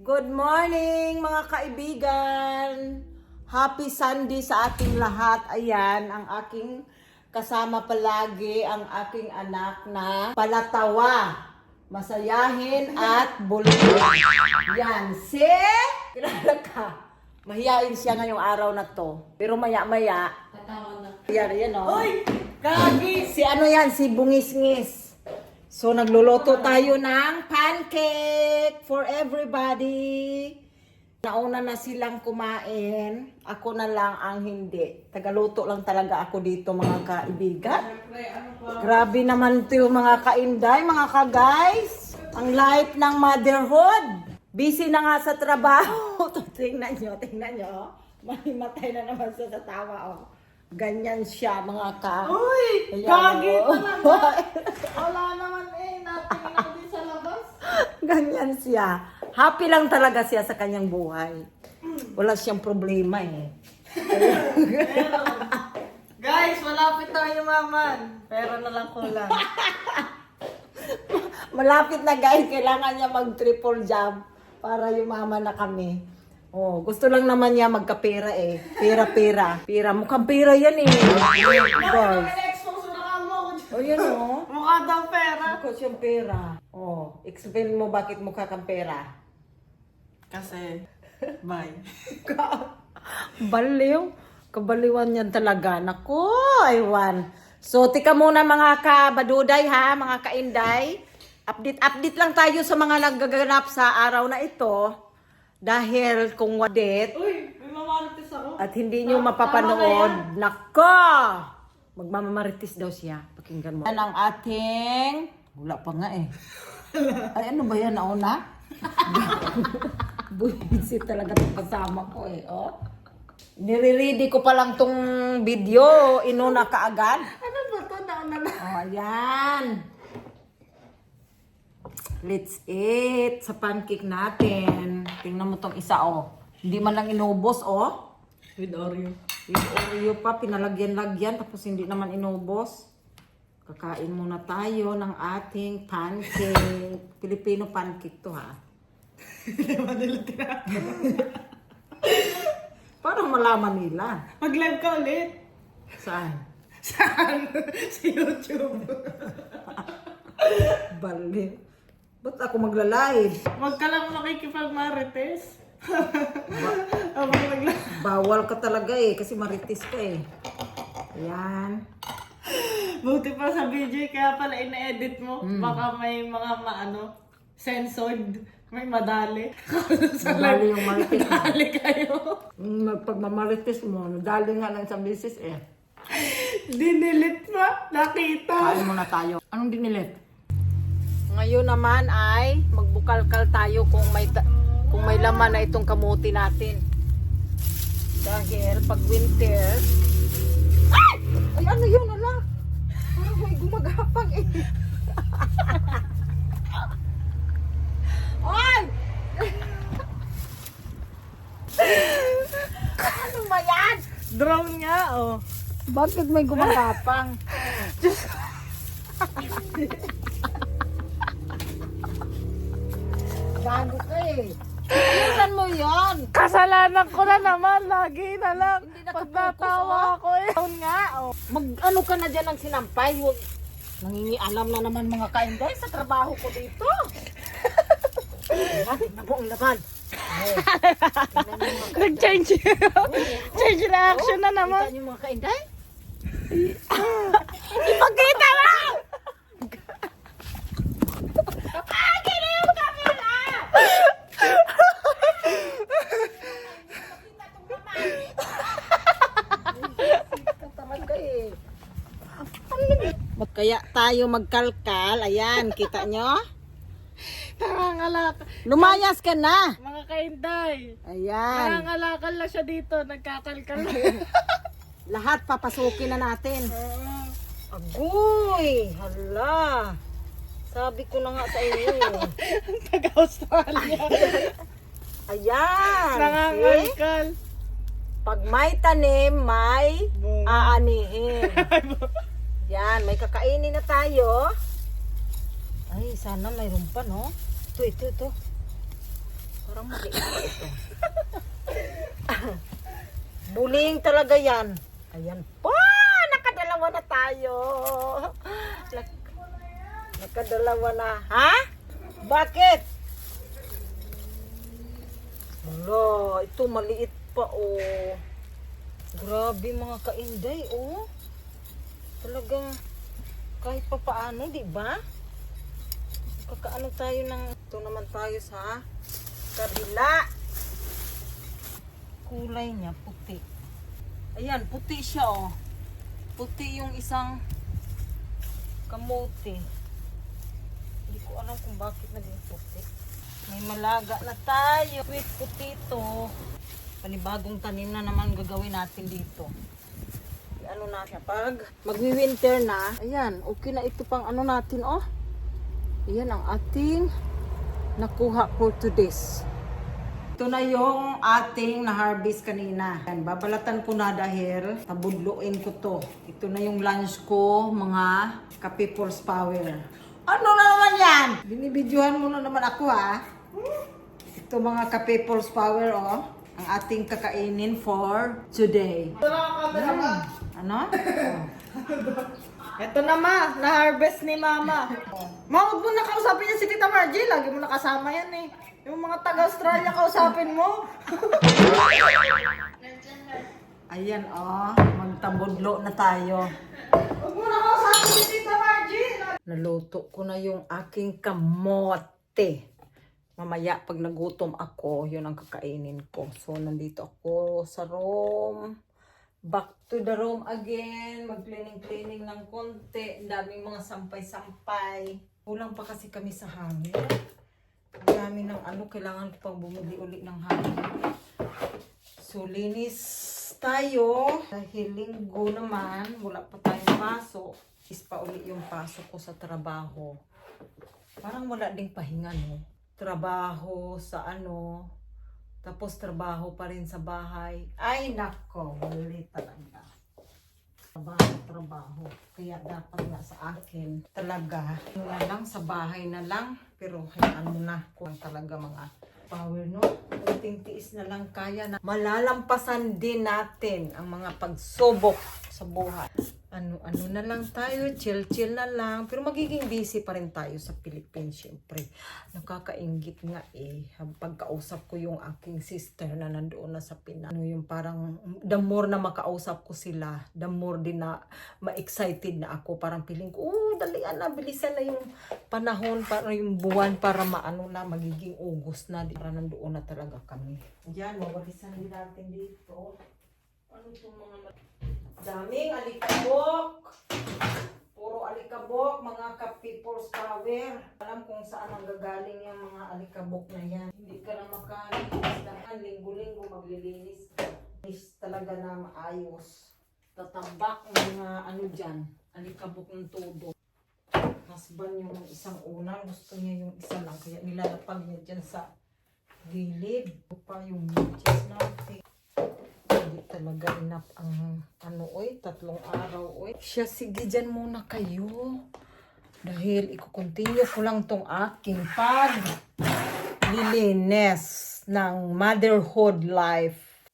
Good morning mga kaibigan! Happy Sunday sa ating lahat. Ayan, ang aking kasama palagi, ang aking anak na palatawa, masayahin at bulutin. Yan, kilala ka. Mahiyain siya ngayong araw na to. Pero maya-maya, Tatawa na. yan o. Uy! Gagi! Si Bungis-ngis. So, nagluluto tayo ng pancake for everybody. Nauna na silang kumain. Ako na lang ang hindi. Tagaluto lang talaga ako dito, mga kaibigan. Grabe naman ito yung mga kainday, mga ka-guys. Ang light ng motherhood. Busy na nga sa trabaho. tingnan nyo. Mahimatay na naman siya sa tawa, oh. Ganyan siya, mga ka. Uy! Ayan, Gagi oh. talaga! Wala naman natingin din sa labas. Ganyan siya. Happy lang talaga siya sa kanyang buhay. Wala siyang problema eh. Pero, guys, malapit tayo maman. Pero na lang kulang. Malapit na guys, kailangan niya mag-triple jump para yumaman na kami. Oh, gusto lang naman niya magkapera eh. Pera. Mukhang pera yan eh. Guys. Expose na ka mo. Oh, yan oh. Mukha daw pera. Mukha siyang pera. Oh, explain mo bakit mukha kang pera. Kasi, bye. Baliw. Kabaliwan yan talaga. Naku, aywan. So, tika muna mga kabaduday ha, mga kainday. Update lang tayo sa mga nagaganap sa araw na ito. Dahil kung wadet Uy! May mamarites ako. at hindi nyo mapapanood, nako! Magmamamaritis daw siya. Pakinggan mo. Yan ang ating... Wala pa nga eh. Ay, ano ba yan? Nauna? Buisit talaga itong kasama ko eh. Oh. Nire-ready ko pa lang tong video. Inuna kaagad. Ano ba to? Nauna na. Oh, ayan. Let's eat sa pancake natin. Tingnan mo tong isa, oh. Hindi man lang inubos, oh. With Oreo. Yung Oreo pa, pinalagyan-lagyan, tapos hindi naman inubos. Kakain muna tayo ng ating pancake. Filipino pancake to, ha? Parang malaman nila. Mag-live ka ulit. Saan? Saan? Sa YouTube. Bali. Ba't ako magla-live? Huwag ka lang makikipag-marites. Habang nag-live. Bawal ka talaga eh, kasi maritis ka eh. Ayan. Buti pa sa video, kaya pala ina-edit mo. Baka may mga censored. May madali. Madali yung maritis mo. Madali kayo. Pag mamaritis mo, nadali nga ng isang beses eh. Dinilit pa. Nakita. Kain muna tayo. Anong dinilit? Ngayon naman ay magbukalkal tayo kung may laman na itong kamuti natin. Dahil pag winter... Ay, ano yun? Ala? Parang may gumagapang eh. Ay! Ano ba yan? Drone nga, oh. Bakit may gumagapang? Bago ka eh. Ayusan mo yan. Kasalanan ko na naman. Lagi na lang. Hindi Pagtatawa ako eh. Drone nga, oh. Mag-ano ka na dyan ng sinampay? Huwag. Nangingialam na naman mga kainday sa trabaho ko dito. Tingnan mo ang laman. Nag-change. Change reaction na naman. Kita niyo mga kainday? Ipagkita mo! Akin na yung camera! Talaga eh. Kaya tayo magkalkal. Ayan, kita nyo? Nangangalakal. Lumayas ka na. Mga kainday. Ayan. Nangangalakal na siya dito. Nagkakalkal. Lahat papasukin na natin. Agoy! Hala! Sabi ko na nga sa inyo. Taga-Australia. Ayan! See? Nangangalkal. Pag may tanim, may Bunga. aanihin. Yan, may kakainin na tayo. Ay, sana mayroon pa, no? Ito. Parang maliit pa ito. Buling talaga yan. Ayan po, nakadalawa na tayo. Nakadalawa na. Ha? Bakit? Wala, ito maliit pa oh. Grabe mga kainday oh. Talagang kahit pa paano, di ba? Kakaano tayo ng... Ito naman tayo sa kabila. Kulay niya, puti. Ayan, puti siya oh. Puti yung isang kamote. Hindi ko alam kung bakit naging puti. May malaga na tayo. Sweet potato. Panibagong tanim na naman gagawin natin dito. Ano na siya. Pag magwi-winter na, ayan, okay na ito pang ano natin, oh. Ayan ang ating nakuha for today's. Ito na yung ating na-harvest kanina. Ayan, babalatan ko na dahil tabudluin ko to. Ito na yung lunch ko, mga ka-people's power. Ano na naman yan? Binibidyohan mo na naman ako, ha? Ito mga ka-people's power, oh. Ang ating kakainin for today. Ano? Oh. Ito na ma, na-harvest ni mama. Ma, huwag mo na kausapin yan si Tita Margie. Lagi mo nakasama yan eh. Yung mga taga-Australia kausapin mo. Ayan, oh. Magtabudlo na tayo. Huwag mo na kausapin si Tita Margie. Naluto ko na yung aking kamote. Mamaya, pag nagutom ako, yun ang kakainin ko. So, nandito ako sa room. Back to the room again. Mag-cleaning-cleaning ng konti. Ang daming mga sampay-sampay. Kulang pa kasi kami sa hangin. Ang dami ng ano, kailangan ko pang bumili uli ng hangin. So, linis tayo. Dahil linggo naman, wala pa tayong pasok. Is pa uli yung pasok ko sa trabaho. Parang wala ding pahinga, no? Trabaho sa ano, tapos trabaho pa rin sa bahay. Ay, nako, wali talaga. Trabaho. Kaya dapat nga sa akin, talaga, na lang, sa bahay na lang. Pero hayaan mo na, kung talaga mga power, no? Kunting tiis na lang kaya na malalampasan din natin ang mga pagsubok sa buhay. Ano na lang tayo, chill na lang. Pero magiging busy pa rin tayo sa Philippines, syempre. Nakakaingit nga eh. Pagkausap ko yung aking sister na nandoon na sa Pinas. Ano yung parang, the more na makausap ko sila, the more din na ma-excited na ako. Parang feeling ko, dalian na, bilisan na yung panahon, para yung buwan, para maano na, magiging August na. Para nandoon na talaga kami. Diyan, mawalisan din natin dito. Ano itong mga... Daming alikabok. Puro alikabok, mga ka-people's power. Alam kung saan ang gagaling yung mga alikabok na yan. Hindi ka na makalinis. Linggo-linggo maglilinis ka. Linis talaga na maayos. Tatambak mga ano dyan. Alikabok ng todo. Husband yung isang una. Gusto niya yung isa lang. Kaya nilalapag niya dyan sa gilid. Pa yung cheese natin. Hindi talaga enough ang ano, 3 araw, Siya, sige dyan muna kayo. Dahil iko-continue ko lang tong aking paglilinis ng motherhood life.